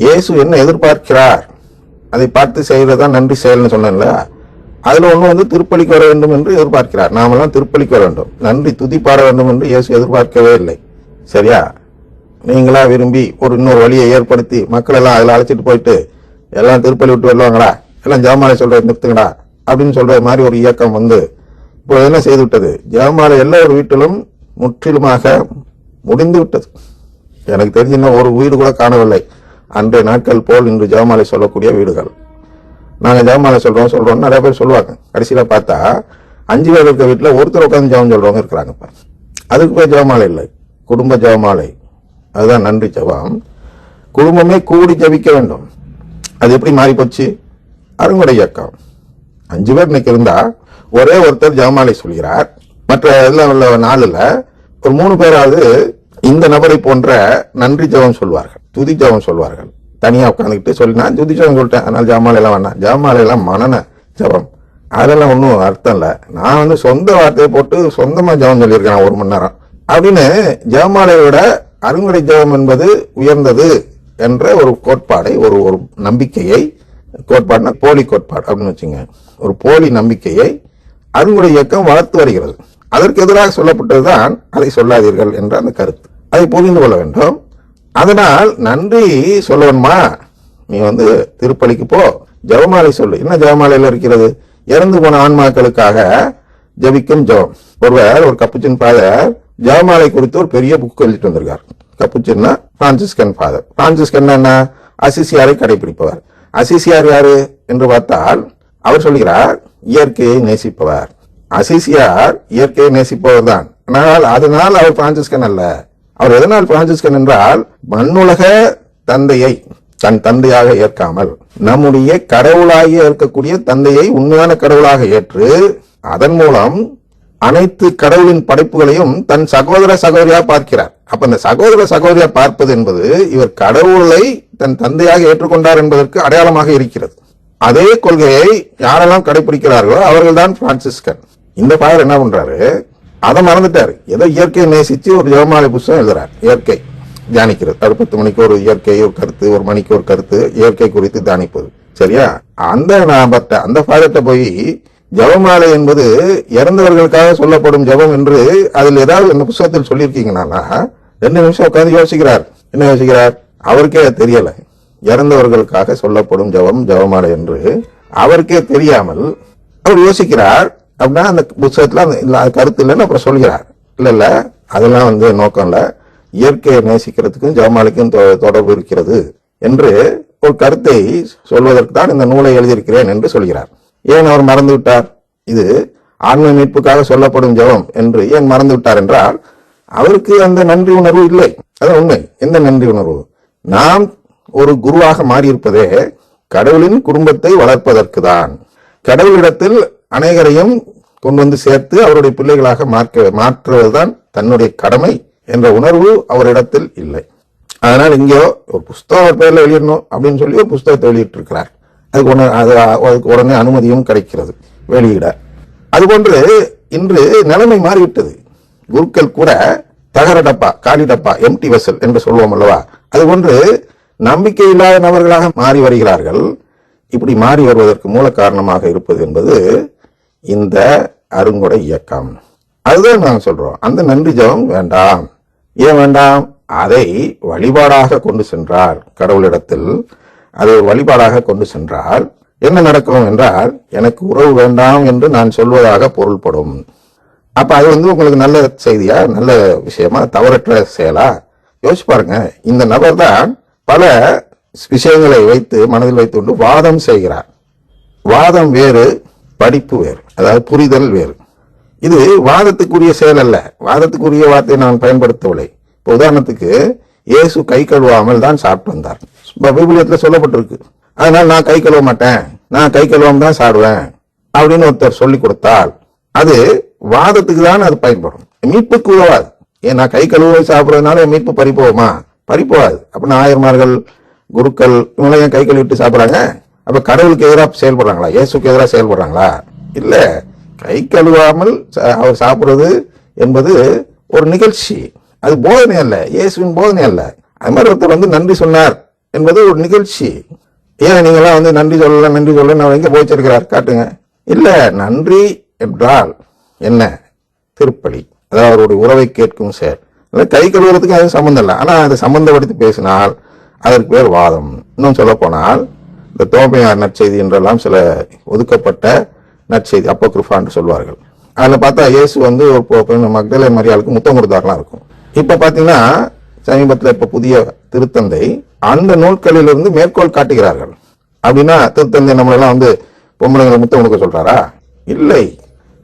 இயேசு என்ன எதிர்பார்க்கிறார் அதை பார்த்து செய்யறதுதான் நன்றி செயல்னு சொன்னேன்ல. அதுல ஒண்ணு வந்து திருப்பலிக்கு வர வேண்டும் என்று எதிர்பார்க்கிறார். நாமெல்லாம் திருப்பலிக்கு வர வேண்டும், நன்றி துதி பாட வேண்டும் என்று இயேசு எதிர்பார்க்கவே இல்லை. சரியா? நீங்களா விரும்பி ஒரு இன்னொரு வழியை ஏற்படுத்தி மக்கள் எல்லாம் அதில் அழைச்சிட்டு போயிட்டு எல்லாம் திருப்பலி விட்டு வருவாங்களா, எல்லாம் ஜெபமாலை சொல்றது நிறுத்துங்கடா அப்படின்னு சொல்ற மாதிரி ஒரு இயக்கம் வந்து இப்போ என்ன செய்து விட்டது? ஜெபமாலை எல்லா ஒரு வீட்டிலும் முற்றிலுமாக முடிந்து விட்டது. எனக்கு தெரிஞ்ச இன்னும் ஒரு வீடு கூட காணவில்லை அன்றைய நாட்கள் போல் இன்று ஜெபமாலை சொல்லக்கூடிய வீடுகள். நாங்க ஜெபமாலை சொல்றோம் நிறைய பேர் சொல்லுவாங்க. கடைசியில பார்த்தா 5 பேர் இருக்க வீட்டுல ஒருத்தர் உட்காந்து ஜெபம் சொல்றவங்க இருக்கிறாங்க. அதுக்கு பேர் ஜெபமாலை இல்லை, குடும்ப ஜெபமாலை. அதுதான் நன்றி ஜெபம். குடும்பமே கூடி ஜெபிக்க வேண்டும். அது எப்படி மாறி போச்சு? அருங்குடை இயக்கம். 5 பேர் இன்னைக்கு இருந்தா ஒரே ஒருத்தர் ஜெபமாலை சொல்கிறார். மற்ற எல்லாம் உள்ள 4ல ஒரு 3 பேராவது இந்த நபரை போன்ற நன்றி ஜெபம் சொல்வார்கள், துதி ஜெபம் சொல்வார்கள். தனியா உட்காந்துக்கிட்டு சொல்லி நான் துதி ஜெபம் சொல்லிட்டேன், அதனால ஜெபமாலை எல்லாம் வேணாம். ஜெபமாலை எல்லாம் மனன ஜெபம், அதெல்லாம் ஒன்றும் அர்த்தம் இல்லை. நான் வந்து சொந்த வார்த்தையை போட்டு சொந்தமா ஜெபம் சொல்லியிருக்கேன் 1 மணி நேரம் அப்படின்னு. ஜெபமாலையை விட அருங்குடை ஜெபம் என்பது உயர்ந்தது என்ற ஒரு கோட்பாடை, ஒரு ஒரு நம்பிக்கையை, கோட்பாடுனா போலி கோட்பாடு அப்படின்னு வச்சுங்க, ஒரு போலி நம்பிக்கையை அருங்குடை இயக்கம் வளர்த்து வருகிறது. அதற்கு எதிராக சொல்லப்பட்டதுதான் அதை சொல்லாதீர்கள் என்ற அந்த கருத்து. அதை புரிந்து கொள்ள வேண்டும். அதனால் நன்றி சொல்லணுமா, நீ வந்து திருப்பலிக்கு போ, ஜெபமாலை சொல்லு. என்ன ஜெபமாலையில இருக்கிறது? இறந்து போன ஆன்மாக்களுக்காக ஜெபிக்கும் ஜெபம். ஒருவர், ஒரு கப்புச்சின் ஃபாதர் ஜெபமாலை குறித்து ஒரு பெரிய புக் எழுதிட்டு வந்திருக்கார். கப்புச்சின்னா பிரான்சிஸ்கன் ஃபாதர். பிரான்சிஸ்கன் என்ன? அசிசியாரை கடைபிடிப்பவர். அசிசியார் யாரு என்று பார்த்தால் அவர் சொல்கிறார் இயற்கையை நேசிப்பவர். அசிசியார் இயற்கையை நேசிப்பவர் தான். ஆனால் அதனால் அவர் பிரான்சிஸ்கன் அல்ல. அவர் எதனால் பிரான்சிஸ்கன் என்றால், மண்ணுலக தந்தையை தன் தந்தையாக ஏற்காமல் நம்முடைய கடவுளாக இருக்கக்கூடிய தந்தையை உண்மையான கடவுளாக ஏற்று அதன் மூலம் அனைத்து கடவுளின் படைப்புகளையும் தன் சகோதர சகோதரியா பார்க்கிறார். அப்ப இந்த சகோதர சகோதரியா பார்ப்பது என்பது இவர் கடவுளை தன் தந்தையாக ஏற்றுக்கொண்டார் என்பதற்கு அடையாளமாக இருக்கிறது. அதே கொள்கையை யாரெல்லாம் கடைபிடிக்கிறார்களோ அவர்கள் தான் பிரான்சிஸ்கன். இந்த ஃபாதர் என்ன பண்றாரு, அதை மறந்துட்டாரு. ஏதோ இயற்கையை நேசிச்சு ஒரு ஜெபமாலை புத்தகம் எழுதுறார். இயற்கை தியானிக்கிறது. அது 10 மணிக்கு ஒரு இயற்கை ஒரு கருத்து, 1 மணிக்கு ஒரு கருத்து, இயற்கை குறித்து தியானிப்பது. சரியா? அந்த ஃபாதர்ட்ட போய் ஜெபமாலை என்பது இறந்தவர்களுக்காக சொல்லப்படும் ஜெபம் என்று அதில் ஏதாவது இந்த புத்தகத்தில் சொல்லியிருக்கீங்கன்னா 2 நிமிஷம் உட்கார்ந்து யோசிக்கிறார். என்ன யோசிக்கிறார்? அவருக்கே தெரியல இறந்தவர்களுக்காக சொல்லப்படும் ஜெபம் ஜெபமாலை என்று அவருக்கே தெரியாமல் அவர் யோசிக்கிறார். அப்படின்னா அந்த புத்தகத்துல கருத்து இல்லைன்னு அப்புறம் சொல்கிறார். இல்ல அதெல்லாம் வந்து நோக்கம் இல்ல, இயற்கையை நேசிக்கிறதுக்கும் ஜெபமாலைக்கும் தொடர்பு இருக்கிறது என்று ஒரு கருத்தை சொல்வதற்கு தான் இந்த நூலை எழுதியிருக்கிறேன் என்று சொல்கிறார். ஏன் அவர் மறந்து விட்டார்? இது ஆன்ம மீட்புக்காக சொல்லப்படும் ஜெபம் என்று ஏன் மறந்து விட்டார் என்றால், அவருக்கு அந்த நன்றி உணர்வு இல்லை. அதான் உண்மை. எந்த நன்றி உணர்வு? நாம் ஒரு குருவாக மாறியிருப்பதே கடவுளின் குடும்பத்தை வளர்ப்பதற்கு தான். கடவுளிடத்தில் அநேகரையும் கொண்டு வந்து சேர்த்து அவருடைய பிள்ளைகளாக மாற்றுவதுதான் தன்னுடைய கடமை என்ற உணர்வு அவரிடத்தில் இல்லை. அதனால் இங்கே ஒரு புஸ்தகம் பேர்ல வெளியிடணும் அப்படின்னு சொல்லி ஒரு புஸ்தகத்தை வெளியிட்டு இருக்கிறார். அதுக்கு உடனே அனுமதியும் கிடைக்கிறது வெளியிட. அதுபோன்று இன்று நிலைமை மாறிவிட்டது. குருக்கள் கூட தகர டப்பா, காலி டப்பா, எம்டி வெசல் என்று சொல்லுவோம் அல்லவா, அதுபோன்று நம்பிக்கை இல்லாத நபர்களாக மாறி வருகிறார்கள். இப்படி மாறி வருவதற்கு மூல காரணமாக இருப்பது என்பது இந்த அருங்குடை இயக்கம். அதுதான் நாங்கள் சொல்றோம், அந்த நன்றி ஜெபம் வேண்டாம். ஏன் வேண்டாம்? அதை வழிபாடாக கொண்டு சென்றால், கடவுளிடத்தில் அதை வழிபாடாக கொண்டு சென்றால் என்ன நடக்கும் என்றால், எனக்கு உறவு வேண்டாம் என்று நான் சொல்வதாக பொருள்படும். அப்ப அது வந்து உங்களுக்கு நல்ல செய்தியா, நல்ல விஷயமா, தவறற்ற செயலா? யோசிச்சு பாருங்க. இந்த நபர் தான் பல விஷயங்களை வைத்து மனதில் வைத்துக்கொண்டு வாதம் செய்கிறார். வாதம் வேறு, படிப்பு வேறு, அதாவது புரிதல் வேறு. இது வாதத்துக்குரிய செயல் அல்ல. வாதத்துக்குரிய வார்த்தையை நான் பயன்படுத்தவில்லை. இப்போ உதாரணத்துக்கு, இயேசு கை கழுவாமல் தான் சாப்பிட்டு வந்தார். பைபிளியத்துல சொல்லப்பட்டிருக்கு. அதனால நான் கை கழுவ மாட்டேன், நான் கை கழுவாம தான் சாப்பிடுவேன் அப்படின்னு ஒருத்தர் சொல்லி கொடுத்தால் அது வாதத்துக்கு தான் அது பயன்படும், மீட்புக்கு உதவாது. ஏன் நான் கை கழுவ சாப்பிடுறதுனால மீட்பு பறிப்போமா? பறிப்போவாது. அப்படின்னா ஆயர்மார்கள், குருக்கள் இவங்க ஏன் கை கழுவிட்டு சாப்பிடுறாங்க? அப்ப கடவுளுக்கு எதிராக செயல்படுறாங்களா? இயேசுக்கு எதிராக செயல்படுறாங்களா? இல்ல. கை கழுவாமல் அவர் சாப்பிடுறது என்பது ஒரு நிகழ்ச்சி, அது போதனை அல்ல, இயேசுவின் போதனை அல்ல. அது மாதிரி ஒருத்தர் வந்து நன்றி சொன்னார் என்பது ஒரு நிகழ்ச்சி. ஏன் நீங்களாம் வந்து நன்றி சொல்லல நான் எங்க போச்சிருக்கிறார் காட்டுங்க. இல்ல, நன்றி என்றால் என்ன? திருப்பலி, அதாவது அவருடைய உறவை கேட்கும் செயல். கை கழுவுறதுக்கு அது சம்பந்தம் இல்லை. ஆனா அதை சம்பந்தப்படுத்தி பேசினால் அதற்கு பேர் வாதம். இன்னும் சொல்ல போனால் இந்த தோமையார் நற்செய்தி என்றெல்லாம் சில ஒதுக்கப்பட்ட நற்செய்தி அப்போக்ரிஃபா என்று சொல்வார்கள். அதுல பார்த்தா இயேசு வந்து ஒரு மக்தலேன் மரியாளுக்கு முத்தம் கொடுத்தாரெல்லாம் இருக்கும். இப்ப பாத்தீங்கன்னா சமீபத்தில் இப்ப புதிய திருத்தந்தை அந்த நூல்களிலிருந்து மேற்கோள் காட்டுகிறார்கள். அப்படின்னா திருத்தந்தை நம்மளெல்லாம் வந்து பொம்பளைங்களை முத்தம் கொடுக்க சொல்றாரா? இல்லை,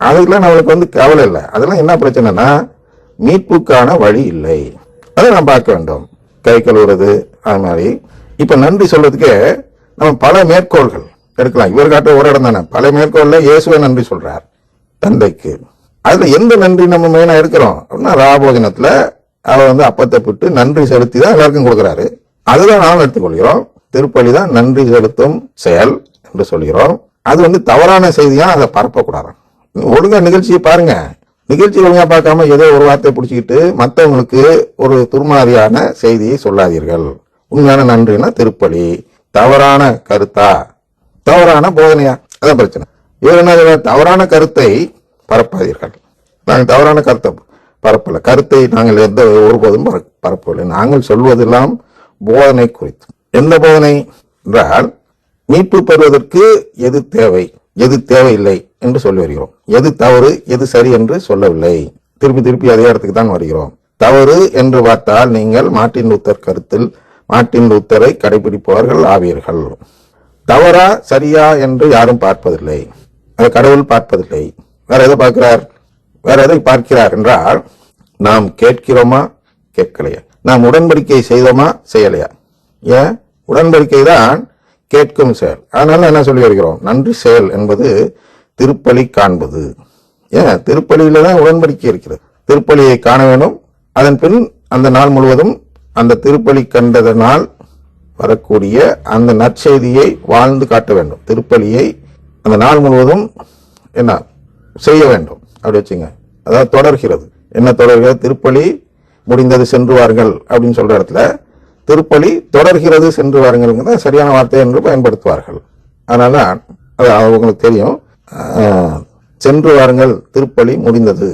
அதுக்கெல்லாம் நம்மளுக்கு வந்து கவலை இல்லை. அதெல்லாம் என்ன பிரச்சனைனா மீட்புக்கான வழி இல்லை, அதை நாம் பார்க்க வேண்டும். கை கழுவுறது அது மாதிரி. இப்ப நன்றி சொல்றதுக்கே நம்ம பல மேற்கோள்கள் எடுக்கலாம். இவர் காட்ட ஒரு இடம் தானே, பல மேற்கோள்ல இயேசுவை நன்றி சொல்றார் தந்தைக்கு. அதுல எந்த நன்றி நம்ம மெயினா எடுக்கிறோம் அப்படின்னா ராபோஜனத்துல அவர் வந்து அப்பத்தை விட்டு நன்றி செலுத்தி தான் எல்லாருக்கும் கொடுக்குறாரு. அதுதான் நாம் எடுத்துக்கொள்கிறோம். திருப்பலி தான் நன்றி செலுத்தும் செயல் என்று சொல்கிறோம். அது வந்து தவறான செய்தியா அதை பரப்பக்கூடாது. ஒழுங்கா நிகழ்ச்சியை பாருங்க. நிகழ்ச்சி ஒழுங்கா பார்க்காம ஏதோ ஒரு வார்த்தையை பிடிச்சிக்கிட்டு மற்றவங்களுக்கு ஒரு துர்மாதிரியான செய்தியை சொல்லாதீர்கள். உண்மையான நன்றினா திருப்பலி. தவறான கருத்தா, தவறான போதனையா, அதான் பிரச்சனை. இவர் என்ன, தவறான கருத்தை பரப்பாதீர்கள். நாங்கள் தவறான கருத்தை பரப்பல. கருத்தை நாங்கள் எந்த ஒருபோதும் பரப்பவில்லை. நாங்கள் சொல்வதெல்லாம் போதனை குறித்து. எந்த போதனை என்றால் மீட்பு பெறுவதற்கு எது தேவை, எது தேவையில்லை என்று சொல்லி வருகிறோம். எது தவறு, எது சரி என்று சொல்லவில்லை. திருப்பி அதே இடத்துக்கு தான் வருகிறோம். தவறு என்று பார்த்தால் நீங்கள் மார்ட்டின் லூத்தர் கருத்தில் மார்ட்டின் லூத்தரை கடைபிடிப்பவர்கள் ஆவீர்கள். தவறா சரியா என்று யாரும் பார்ப்பதில்லை. அதை கடவுள் பார்ப்பதில்லை. வேற எதை பார்க்கிறார்? வேற எதை பார்க்கிறார் என்றால் நாம் கேட்கிறோமா கேட்கலையா, நாம் உடன்படிக்கை செய்தோமா செய்யலையா. ஏன்? உடன்படிக்கை தான் கேட்கும் செயல். அதனால என்ன சொல்லி வருகிறோம்? நன்றி செயல் என்பது திருப்பலி காண்பது. ஏன்? திருப்பலியில தான் உடன்படிக்கை இருக்கிறது. திருப்பலியை காண வேண்டும். அதன் பின் அந்த நாள் முழுவதும் அந்த திருப்பலி கண்டதனால் வரக்கூடிய அந்த நற்செய்தியை வாழ்ந்து காட்ட வேண்டும். திருப்பலியை அந்த நாள் முழுவதும் என்ன செய்ய வேண்டும். அப்படி வச்சுங்க. அதாவது தொடர்கிறது. என்ன தொடர்கிறது? திருப்பலி முடிந்தது சென்று வாருங்கள் அப்படின்னு சொல்ற இடத்துல திருப்பலி தொடர்கிறது சென்று வாருங்கள் சரியான வார்த்தை என்று பயன்படுத்துவார்கள். அதனால அது அவங்களுக்கு தெரியும். சென்று வாருங்கள் திருப்பலி முடிந்தது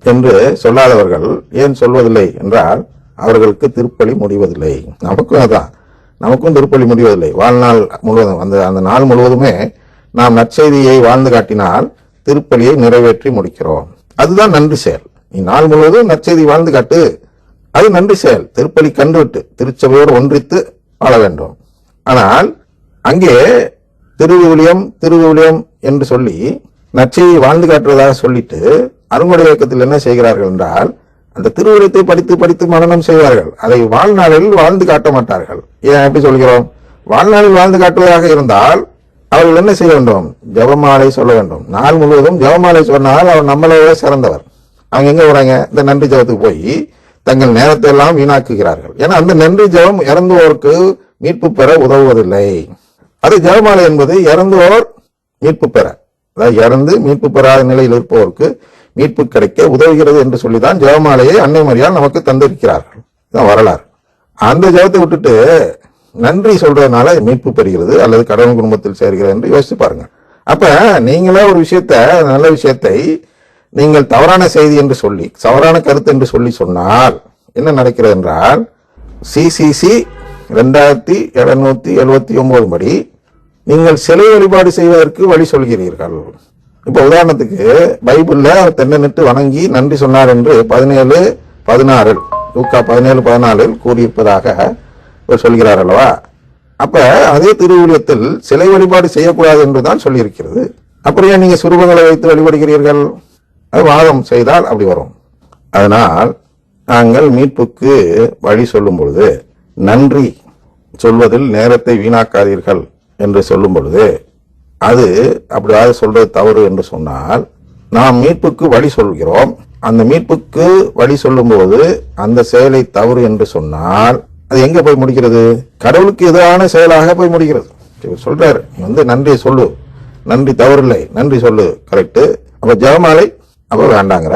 என்று சொல்லாதவர்கள் ஏன் சொல்வதில்லை என்றால் அவர்களுக்கு திருப்பலி முடிவதில்லை. நமக்கும் அதான், நமக்கும் திருப்பலி முடிவதில்லை. வாழ்நாள் முழுவதும் அந்த நாள் முழுவதுமே நாம் நற்செய்தியை வாழ்ந்து காட்டினால் திருப்பலியை நிறைவேற்றி முடிக்கிறோம். அதுதான் நன்றி செயல். நீ நாள் முழுவதும் நற்செய்தி வாழ்ந்து காட்டு, அது நன்றி செயல். திருப்பலி கண்டுவிட்டு திருச்சபையோடு ஒன்றித்து வாழ வேண்டும். ஆனால் அங்கே திருவிவிலியம் என்று சொல்லி நற்செய்தி வாழ்ந்து காட்டுவதாக சொல்லிட்டு அருங்கொடை இயக்கத்தில் என்ன செய்கிறார்கள் என்றால் அந்த திருவிவிலியத்தை படித்து மனனம் செய்வார்கள். அதை வாழ்நாளில் வாழ்ந்து காட்ட மாட்டார்கள். ஏன் எப்படி சொல்கிறோம்? வாழ்நாளில் வாழ்ந்து காட்டுவதாக இருந்தால் அவர்கள் என்ன செய்ய வேண்டும்? ஜெபமாலை சொல்ல வேண்டும். நாள் முழுவதும் ஜெபமாலை சொன்னால் அவர் நம்மளோட சிறந்தவர். அவங்க எங்க போறாங்க? இந்த நன்றி ஜெபத்துக்கு போய் தங்கள் நேரத்தை எல்லாம் வீணாக்குகிறார்கள். ஏன்னா அந்த நன்றி ஜெபம் இறந்தோருக்கு மீட்பு பெற உதவுவதில்லை. அது ஜெபமாலை என்பது இறந்தோர் மீட்பு பெற, அதாவது இறந்து மீட்பு பெறாத நிலையில் இருப்பவருக்கு மீட்பு கிடைக்க உதவுகிறது என்று சொல்லிதான் ஜெபமாலையை அன்னை மரியாள் நமக்கு தந்திருக்கிறார்கள். இதுதான் வரலாறு. அந்த ஜெபத்தை விட்டுட்டு நன்றி சொல்றதுனால மீட்பு பெறுகிறது அல்லது கடவுள் குடும்பத்தில் சேர்கிறது என்று யோசிச்சு பாருங்க. அப்ப நீங்களே ஒரு விஷயத்த, நல்ல விஷயத்தை நீங்கள் தவறான செய்தி என்று சொல்லி, தவறான கருத்து என்று சொல்லி சொன்னால் என்ன நடக்கிறது என்றால் சிசிசி 2779 படி நீங்கள் சிலை வழிபாடு செய்வதற்கு வழி சொல்கிறீர்கள். இப்ப உதாரணத்துக்கு பைபிள்ல தென்னனிட்டு வணங்கி நன்றி சொன்னார் என்று 17:16 லூக்கா 17:14 கூறியிருப்பதாக சொல்கிறார் அல்லவா? அப்ப அதே திருவிவிலியத்தில் சிலை வழிபாடு செய்யக்கூடாது என்றுதான் சொல்லியிருக்கிறது. அப்படியே நீங்க சுரூபங்களை வைத்து வழிபடுகிறீர்கள். அது வாதம் செய்தால் அப்படி வரும். அதனால் நாங்கள் மீட்புக்கு வழி சொல்லும் பொழுது நன்றி சொல்வதில் நேரத்தை வீணாக்காதீர்கள் என்று சொல்லும் பொழுது அது அப்படியாவது சொல்றது தவறு என்று சொன்னால் நாம் மீட்புக்கு வழி சொல்கிறோம். அந்த மீட்புக்கு வழி சொல்லும் போது அந்த செயலை தவறு என்று சொன்னால் அது எங்க போய் முடிக்கிறது? கடவுளுக்கு எதிரான செயலாக போய் முடிக்கிறது. சொல்றாரு, நீ வந்து நன்றி சொல்லு, நன்றி தவறில்லை, நன்றி சொல்லு, கரெக்ட். அப்ப ஜெபமாலை அப்ப வேண்டாங்கிற.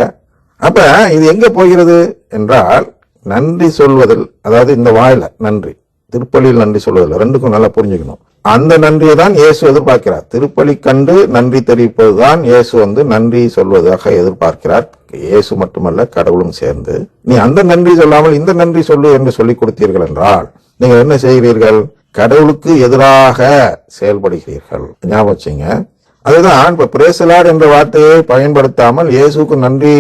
அப்ப இது எங்க போகிறது என்றால் நன்றி சொல்வதில், அதாவது இந்த வாயில நன்றி, திருப்பலியில் நன்றி சொல்வதில்லை. ரெண்டுக்கும் நல்லா புரிஞ்சுக்கணும். அந்த நன்றியை தான் இயேசு எதிர்பார்க்கிறார். திருப்பலி கண்டு நன்றி தெரிவிப்பதுதான் இயேசு நன்றி சொல்வதாக எதிர்பார்க்கிறார். இயேசு மட்டுமல்ல, கடவுளும் சேர்ந்து. நீ அந்த நன்றி சொல்லாமல் இந்த நன்றி சொல்லு என்று சொல்லிக் கொடுத்தீர்கள் என்றால் நீங்கள் என்ன செய்கிறீர்கள்? கடவுளுக்கு எதிராக செயல்படுகிறீர்கள். ஞாபகம் வச்சுங்க. அதுதான் இப்ப பிரேசலாட் என்ற வார்த்தையை பயன்படுத்தாமல் இயேசுக்கு நன்றி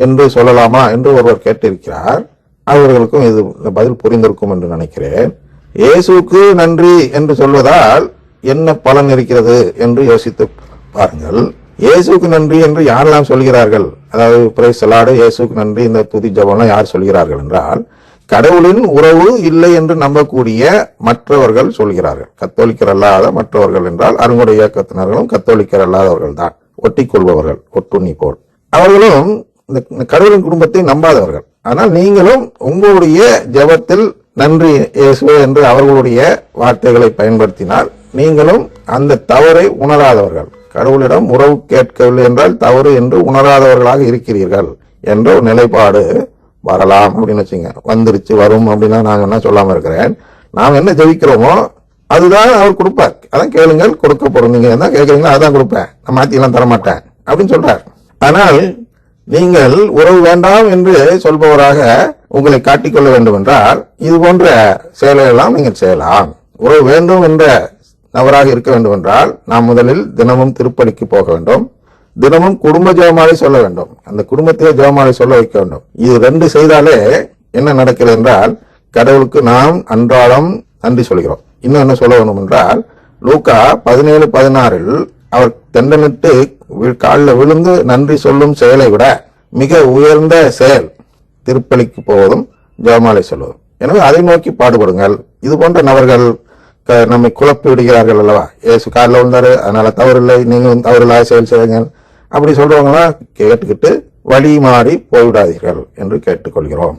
என்று சொல்லலாமா என்று ஒருவர் கேட்டிருக்கிறார். அவர்களுக்கும் இது பதில் புரிந்திருக்கும் என்று நினைக்கிறேன். இயேசுக்கு நன்றி என்று சொல்வதால் என்ன பலன் இருக்கிறது என்று யோசித்து பாருங்கள். இயேசுக்கு நன்றி என்று யாரெல்லாம் சொல்கிறார்கள்? அதாவது பிரேசலாடு, இயேசுக்கு நன்றி, இந்த துதி ஜபம்லாம் யார் சொல்கிறார்கள் என்றால், கடவுளின் உறவு இல்லை என்று நம்பக்கூடிய மற்றவர்கள் சொல்கிறார்கள். கத்தோலிக்கர் அல்லாத மற்றவர்கள் என்றால் அருங்குடை இயக்கத்தினர்களும் கத்தோலிக்கர் அல்லாதவர்கள் தான், ஒட்டிக் கொள்பவர்கள், ஒட்டுண்ணி போல். அவர்களும் இந்த கடவுளின் குடும்பத்தை நம்பாதவர்கள். ஆனால் நீங்களும் உங்களுடைய ஜெபத்தில் நன்றி இயேசுவே என்று அவர்களுடைய வார்த்தைகளை பயன்படுத்தினால் நீங்களும் அந்த தவறை உணராதவர்கள், கடவுளிடம் உறவு கேட்கவில்லை என்றால் தவறு என்று உணராதவர்களாக இருக்கிறீர்கள் என்ற ஒரு நிலைப்பாடு வரலாம் அப்படின்னு வச்சுங்க. வந்துருச்சு, வரும் அப்படின்னா நான் என்ன சொல்லாம இருக்கிறேன். நாம் என்ன ஜெபிக்கிறோமோ அதுதான் அவர் கொடுப்பார். அதான் கேளுங்கள் கொடுக்கப்படும். நீங்க என்ன கேட்கறீங்களோ அதான் கொடுப்பேன், நான் மாத்திலாம் தரமாட்டேன் அப்படின்னு சொல்றார். ஆனால் நீங்கள் உறவு வேண்டாம் என்று சொல்பவராக உங்களை காட்டிக்கொள்ள வேண்டும் என்றால் இது போன்ற செயலையெல்லாம் நீங்கள் செய்யலாம். உறவு வேண்டும் என்ற நபராக இருக்க வேண்டும் என்றால் நாம் முதலில் தினமும் திருப்பலிக்கு போக வேண்டும். தினமும் குடும்ப ஜெபமாலை சொல்ல வேண்டும். அந்த குடும்பத்திலே ஜெபமாலை சொல்ல வைக்க வேண்டும். இது ரெண்டு செய்தாலே என்ன நடக்கிறது என்றால் கடவுளுக்கு நாம் அன்றாடம் நன்றி சொல்கிறோம். இன்னும் என்ன சொல்ல வேண்டும் என்றால் லூக்கா 17:16 அவர் தெண்டனிட்டு காலில் விழுந்து நன்றி சொல்லும் செயலை விட மிக உயர்ந்த செயல் திருப்பலிக்கு போவதும் ஜெபமாலை சொல்வதும். எனவே அதை நோக்கி பாடுபடுங்கள். இது போன்ற நபர்கள் நம்மை குழப்பி விடுகிறார்கள் அல்லவா? இயேசு காலில் விழுந்தாரு, அதனால தவறில்லை, நீங்களும் தவறில்லாத செயல் செய்யுங்க அப்படி சொல்றவங்களாம் கேட்டுக்கிட்டு வழி மாறி போய்விடாதீர்கள் என்று கேட்டுக்கொள்கிறோம்.